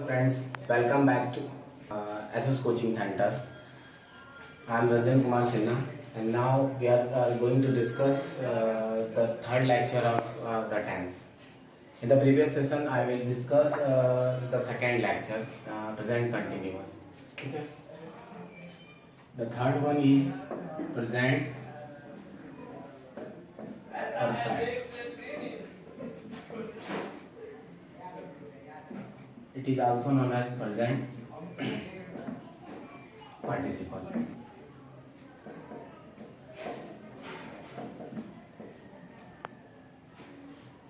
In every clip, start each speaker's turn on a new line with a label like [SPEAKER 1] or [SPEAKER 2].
[SPEAKER 1] friends, welcome back to SS Coaching Center. I am Ranjan Kumar Sinha, and now we are going to discuss the third lecture of the tense. In the previous session, I will discuss the second lecture, present continuous. Okay. The third one is present perfect. It is also known as present participle.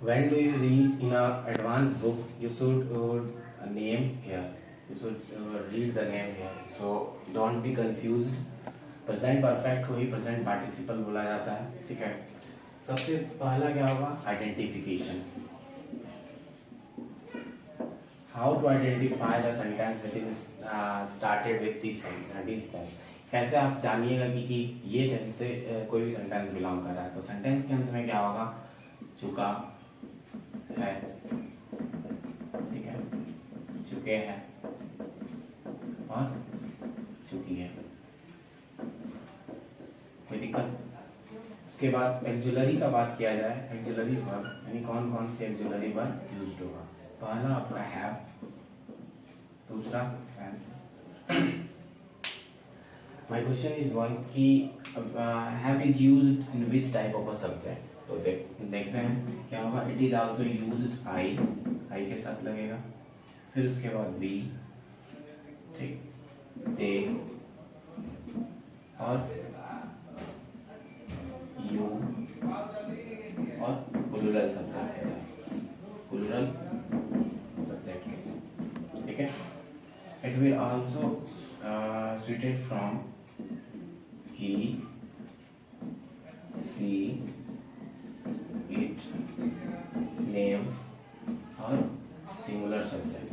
[SPEAKER 1] When do you read in a advanced book, you should name here. You should read the name here. So don't be confused. Present perfect को ही present participle बोला जाता है. ठीक है. सबसे पहला क्या होगा? Identification. How to identify the sentence which is started with this sentence. कैसे आप जानिएगा कि ये टेंस से कोई भी सेंटेंस बिलोंग कर रहा है. तो सेंटेंस के अंत में क्या होगा? चुका है. ठीक है. चुके हैं और चुकी है. कोई दिक्कत? उसके बाद एक्जुलरी का बात किया जाए. एक्जुलरी वर्ब यानी कौन कौन से एक्जुलरी वर्ब यूज्ड होगा. पहला आपका हैव, दूसरा has. My question is one कि have is used in which type of a subject. तो देखते हैं क्या होगा. It is also used I के साथ लगेगा. फिर उसके बाद बी, ठीक, दे और यू और प्लूरल सब्जेक्ट के साथ. प्लूरल सब्जेक्ट के साथ. ठीक है. It will also suited from he, she, it, name और सिंगुलर सब्जेक्ट.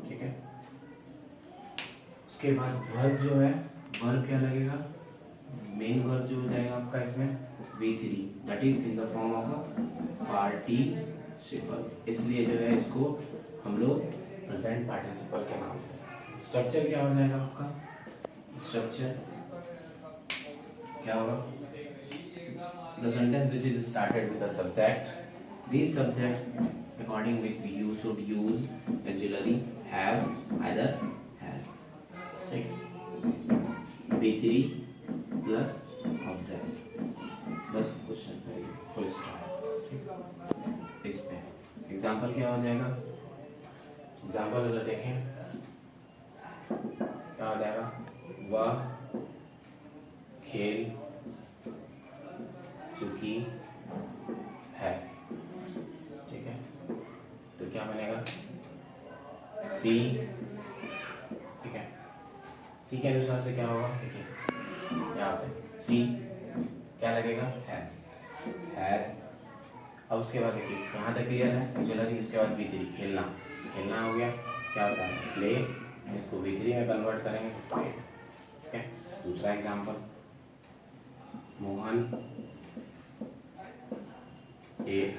[SPEAKER 1] ठीक है. उसके बाद वर्ब जो है, वर्ब क्या लगेगा? मेन वर्ब जो हो जाएगा आपका इसमें V3, that is in the form of participle. इसलिए जो है इसको हम लोग प्रेजेंट पार्टिसिपल के नाम से. स्ट्रक्चर क्या हो जाएगा आपका? स्ट्रक्चर क्या होगा? The sentence which is started with the subject. This subject according with you should use auxiliary have, either has. ठीक. B3 plus object plus question full stop. इस पे एग्जाम्पल क्या हो जाएगा? एग्जाम्पल अगर देखें क्या हो जाएगा? वह खेल चुकी है. ठीक है. तो क्या बनेगा? सी. ठीक है. सी के अनुसार से क्या होगा? देखिए यहाँ पे सी क्या लगेगा? हैज. अब उसके बाद देखिए यहाँ तक क्लियर है एक्जुलरी. उसके बाद V3 खेलना. खेलना हो गया. क्या होता है? प्ले. इसको V3 में कन्वर्ट करेंगे तो प्लेड. ठीक है. दूसरा एग्जांपल, मोहन एक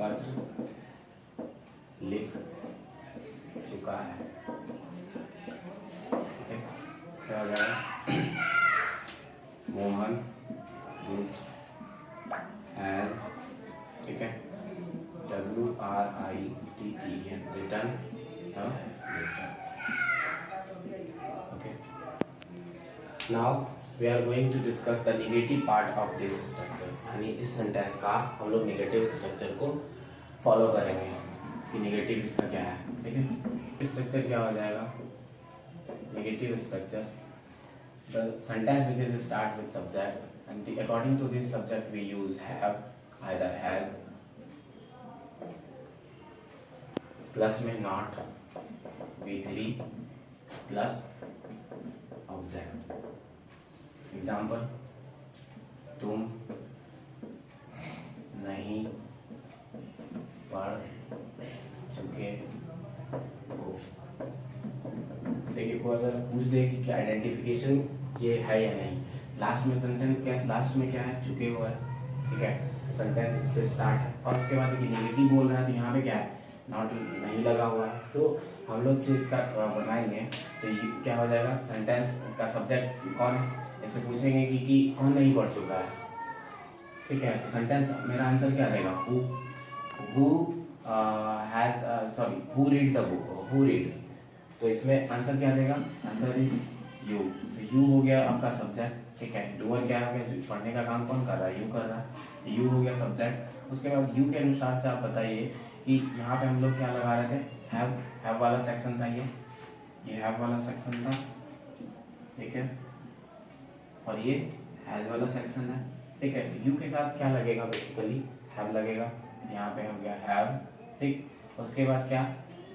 [SPEAKER 1] पत्र लिख चुका है. ठीक है. क्या हो जाएगा? मोहन हैज. ठीक है. WRITTEN return. Okay. Now we are going to discuss the negative part of this structure. यानी इस सेंटेंस का हम लोग नेगेटिव स्ट्रक्चर को फॉलो करेंगे कि नेगेटिव इसका क्या है. ठीक है. स्ट्रक्चर क्या हो जाएगा? Negative structure, the sentence which is start with subject and according to this subject we use have, either has, plus में not, V3 plus object. Example, तुम नहीं पढ़ चुके हो. देखिए कोई अगर पूछ दे कि क्या आइडेंटिफिकेशन ये है या नहीं, लास्ट में सेंटेंस क्या है, लास्ट में क्या है, चुके हुए है, ठीक है, तो सेंटेंस इससे स्टार्ट है। और उसके बाद नेगेटिव बोल रहा है तो यहाँ पे क्या है, नॉट नहीं लगा हुआ है, तो हम लोग जो इसका बनाएंगे तो ये क्या हो जाएगा, सेंटेंस का सब्जेक्ट कौन है, ऐसे पूछेंगे कि कौन नहीं पढ़ चुका है, ठीक है, तो सेंटेंस मेरा आंसर क्या देगा, who has sorry who read the book, who read, तो इसमें आंसर क्या देगा, आंसर इज यू, तो यू हो गया आपका सब्जेक्ट, ठीक है, डूअर क्या हो गया, पढ़ने का काम कौन कर रहा है, यू कर रहा है, यू हो गया सब्जेक्ट। उसके बाद यू के अनुसार से आप बताइए कि यहाँ पे हम लोग क्या लगा रहे थे, हैव वाला सेक्शन था, ये हैव वाला सेक्शन था, ठीक है, और ये हैज वाला सेक्शन है, ठीक है, तो यू के साथ क्या लगेगा, बेसिकली हैव लगेगा, यहाँ पे हो गया हैव, ठीक, उसके बाद क्या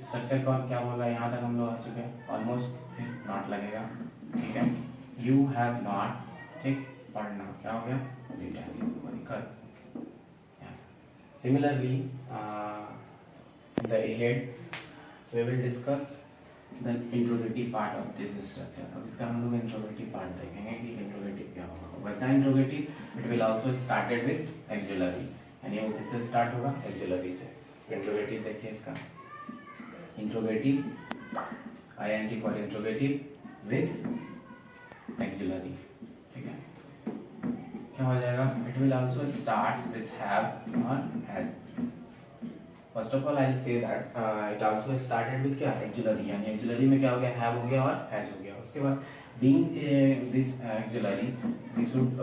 [SPEAKER 1] स्ट्रक्चर कौन क्या बोल रहा है, यहाँ तक हम लोग आ चुके हैं ऑलमोस्ट, फिर नॉट लगेगा, ठीक है, यू हैव नॉट, ठीक, पढ़ना क्या हो गया, रिटर्न कर। Similarly the head we will discuss the interrogative part of this structure. अब इसका हम लोग इंट्रोगेटिव पार्ट देखेंगे कि इंट्रोगेटिव क्या होगा। वैसा interrogative it will also started with axillary, यानी वो किससे स्टार्ट होगा, एक्सिलरी से। इंट्रोगेटिव देखिए इसका, interrogative INT for interrogative with auxiliary, ठीक है, क्या हो जाएगा, it will also starts with have और has. First of all I will say that it also started with क्या, एक्सिलरी, यानी एक्सिलरी में क्या हो गया, हैव हो गया और हैज हो गया। उसके बाद being this auxiliary we should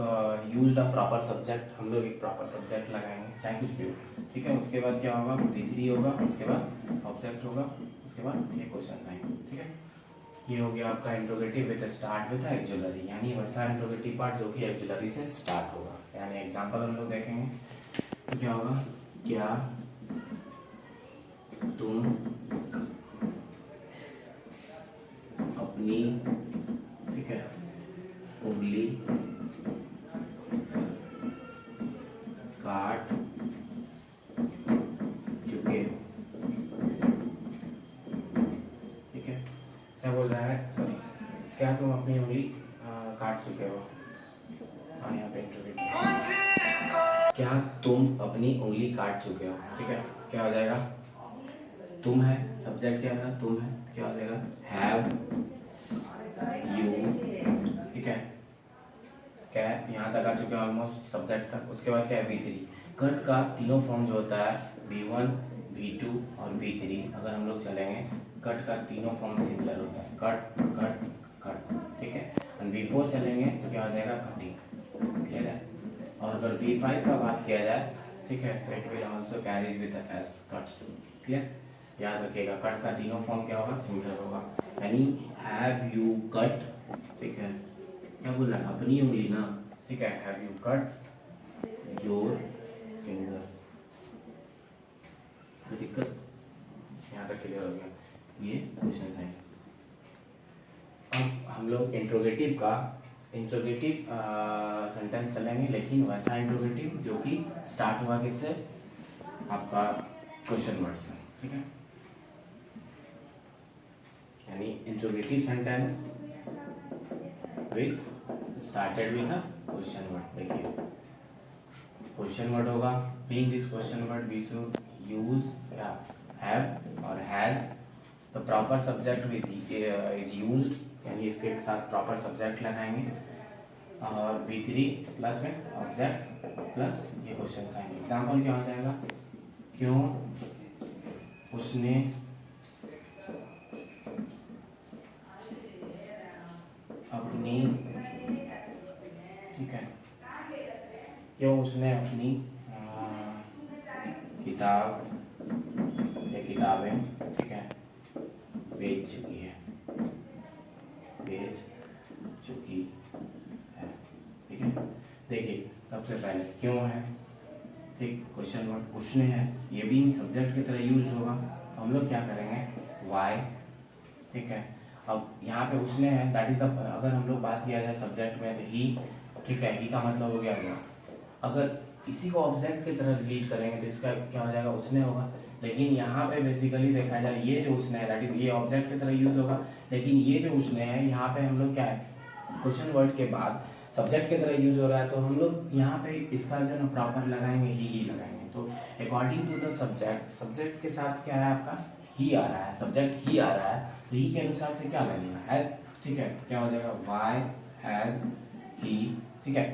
[SPEAKER 1] use the proper subject, हम लोग एक प्रॉपर सब्जेक्ट लगाएंगे चाहे कुछ भी हो, ठीक है। उसके बाद क्या होगा, डिग्री होगा, उसके बाद ऑब्जेक्ट होगा, उसके बाद ये क्वेश्चन आएंगे, ठीक है। ये हो गया आपका interrogative with start with axillary, यानी वैसा इंट्रोगेटिव पार्ट जो कि एक्सिलरी से स्टार्ट होगा। यानी एग्जांपल हम लोग देखेंगे तो क्या होगा, क्या तुम अपनी, ठीक है, उंगली काट चुके हो, ठीक है। क्या बोल रहा है, सॉरी, क्या तुम अपनी उंगली काट चुके हो, हाँ यहाँ पे इंट्रोगेटिव, क्या तुम अपनी उंगली काट चुके हो, ठीक है। क्या हो जाएगा, तुम है, सब्जेक्ट क्या है, तुम है, क्या हो जाएगा, हैव यू, ठीक है, क्या है, यहाँ तक आ चुके हैं ऑलमोस्ट सब्जेक्ट तक। उसके बाद क्या है, V3। कट का तीनों फॉर्म जो होता है V1, V2 और V3, अगर हम लोग चलेंगे कट का तीनों फॉर्म सिमिलर होता है, कट कट कट, ठीक है। और V4 चलेंगे तो क्या हो जाएगा, कटिंग, क्लियर है। और अगर V5 का बात किया जाए, ठीक है, तो it will also carries with S, cuts, clear. याद रखिएगा कट का तीनों फॉर्म क्या होगा, सिमिलर होगा, यानी हैव यू कट, ठीक है, क्या बोल रहा है, अपनी उंगली ना, ठीक है, have you cut your finger, दिक्कत यहाँ तक क्लियर हो गया, ये क्वेश्चन है। अब हम लोग इंट्रोगेटिव सेंटेंस चलेंगे, लेकिन वैसा इंट्रोगेटिव जो कि स्टार्ट हुआ किससे, आपका क्वेश्चन वर्ड से, ठीक है। यानी interrogative sentence with started with a question word. देखिए क्वेश्चन वर्ड होगा, being this question word we should use have और has, the proper subject with is used, यानी इसके साथ प्रॉपर सब्जेक्ट लगाएंगे, और V3 प्लस में ऑब्जेक्ट प्लस ये क्वेश्चन आएंगे। एग्जाम्पल क्या हो जाएगा, क्यों उसने अपनी, ठीक है, क्यों उसने अपनी किताब या किताबें, ठीक है, बेच चुकी है, ठीक है। देखिए सबसे पहले क्यों है, ठीक, क्वेश्चन वर्ड, उसने है, ये भी सब्जेक्ट की तरह यूज होगा, तो हम लोग क्या करेंगे, वाई, ठीक है। अब यहाँ पे उसने है, दैट इज द, अगर हम लोग बात किया जाए सब्जेक्ट में तो ही, ठीक है, ही का मतलब हो गया हुआ। अगर इसी को ऑब्जेक्ट की तरह रिलेट करेंगे तो इसका क्या हो जाएगा, उसने होगा। लेकिन यहाँ पे बेसिकली देखा जाए ये जो उसने है दैट इज ये ऑब्जेक्ट की तरह यूज होगा, लेकिन ये जो उसने है यहाँ पे हम लोग क्या है, क्वेश्चन वर्ड के बाद सब्जेक्ट की तरह यूज हो रहा है, तो हम लोग यहाँ पे इसका जो है ना प्रॉपर लगाएंगे, ही लगाएंगे। तो according to the subject, subject के साथ क्या है आपका, ही आ रहा है, सब्जेक्ट ही आ रहा है, तो ही के अनुसार से क्या लगेगा, हैज, ठीक है, क्या हो जाएगा, वाई हैज ही, ठीक है।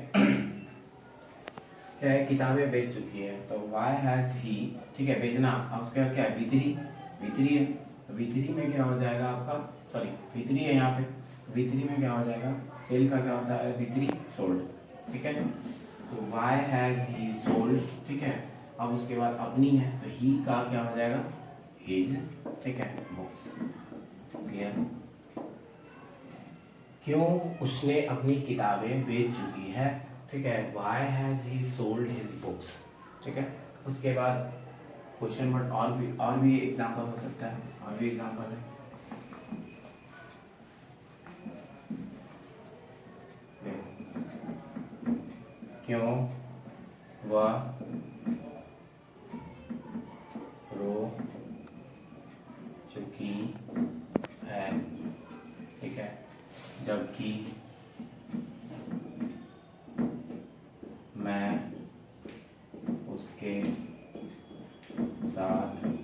[SPEAKER 1] क्या है, किताबें बेच चुकी है, तो वाई हैज ही, ठीक है, बेचना। अब उसके बाद क्या है, V3, V3 है, तो V3 में क्या हो जाएगा आपका, सॉरी V3 है यहाँ पे, V3 में क्या हो जाएगा, सेल का क्या होता है, V3 सोल्ड, ठीक है। तो वाई हैज ही सोल्ड, ठीक है। अब उसके बाद अपनी है, तो ही का क्या हो जाएगा, हिज, ठीक है, बुक्स, क्लियर। क्यों उसने अपनी किताबें बेच चुकी है, ठीक है, why has he sold his books, ठीक है। उसके बाद क्वेश्चन वर्ड, और भी एग्जाम्पल हो सकता है, और भी एग्जाम्पल है, देखो, क्यों वह रो चुकी है, ठीक है, जबकि मैं उसके साथ हूँ।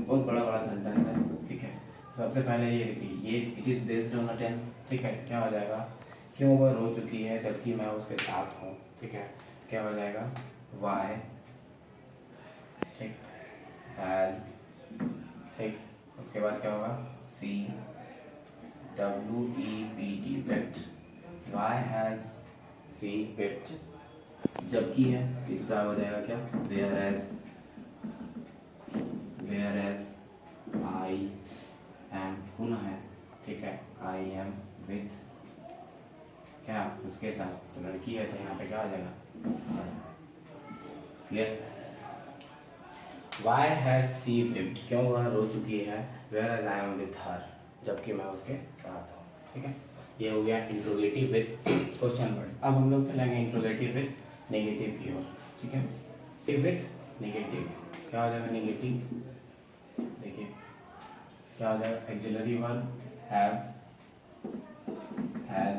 [SPEAKER 1] बहुत बड़ा बड़ा सेंटेंस है, ठीक है। सबसे पहले ये देखिए, ये it is based on a tense, ठीक है, क्या हो जाएगा, क्यों वह रो चुकी है जबकि मैं उसके साथ हूँ, ठीक है, क्या हो जाएगा, वाई, ठीक, हैज, ठीक, उसके बाद क्या होगा, see W E P T, wept, why has she wept, जबकि है, तीसरा हो जाएगा क्या, whereas, whereas I am, पुनः है, ठीक है, आई एम विथ, क्या उसके साथ, तो लड़की है, तो यहाँ पे क्या हो जाएगा, clear. Why has she wept, क्यों वह रो चुकी है, whereas I am with her, जबकि मैं उसके साथ हूँ, ठीक है। ये हो गया इंट्रोगेटिव विथ क्वेश्चन वर्ड। अब हम लोग चलेंगे इंट्रोगेटिव विथ नेगेटिव की ओर, ठीक है। विथ नेगेटिव क्या हो जाएगा, नेगेटिव, देखिए क्या हो जाएगा, axillary verb have, has,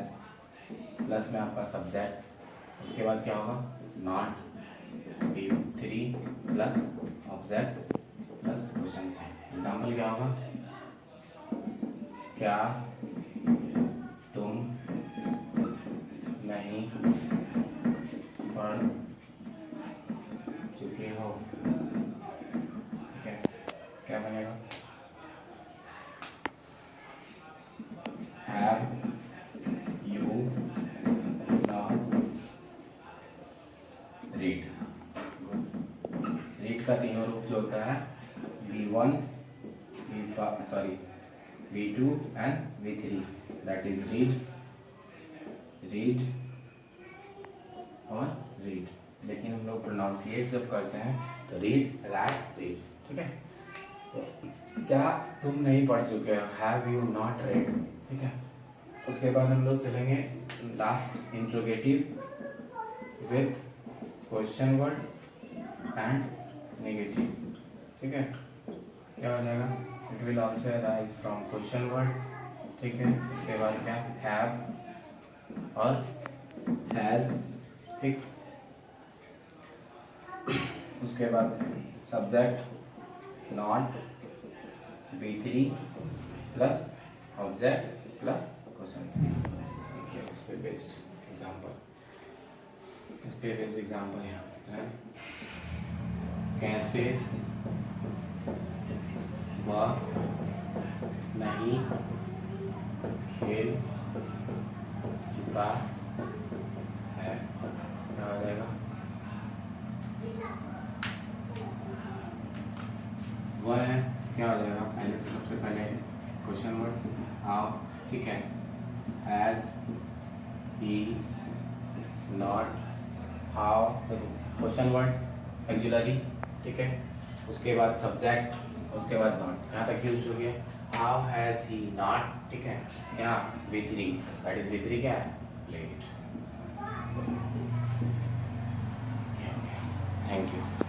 [SPEAKER 1] plus में आपका सब्जेक्ट, उसके बाद क्या होगा, not, V3 plus object plus question है। एग्जाम्पल क्या होगा, क्या तुम नहीं पढ़ चुके हो, ठीक है, क्या बनेगा, have you not read. Read का तीनों रूप जो होता है, V1, V2 and V3, that is read, read और रीड। लेकिन हम लोग प्रोनाउंसिएट जब करते हैं तो रीड, राइट, रीड, ठीक है। तो क्या तुम नहीं पढ़ चुके हो, हैव यू नॉट रेड, ठीक है। उसके बाद हम लोग चलेंगे last, interrogative with question word and negative, ठीक है, क्या हो जाएगा, it will also arise from question word, ठीक है। उसके बाद क्या, हैव और हैज, ठीक, उसके बाद subject not, V3 plus object plus question. देखिए इस पे बेस्ड एग्जाम्पल, इस पे बेस्ड एग्जाम्पल यहाँ है, कैसे वह नहीं खेल चुका है, क्या हो जाएगा, वह है, क्या हो जाएगा, पहले तो सबसे पहले क्वेश्चन वर्ड हाउ, ठीक है, has he not, how question word axillary, ठीक है। उसके बाद सब्जेक्ट, उसके बाद नॉट, यहाँ तक यूज हो गया। हाउ हैज ही नॉट, ठीक है, यहाँ V3, दैट इज V3 क्या है, प्लेट। Thank you.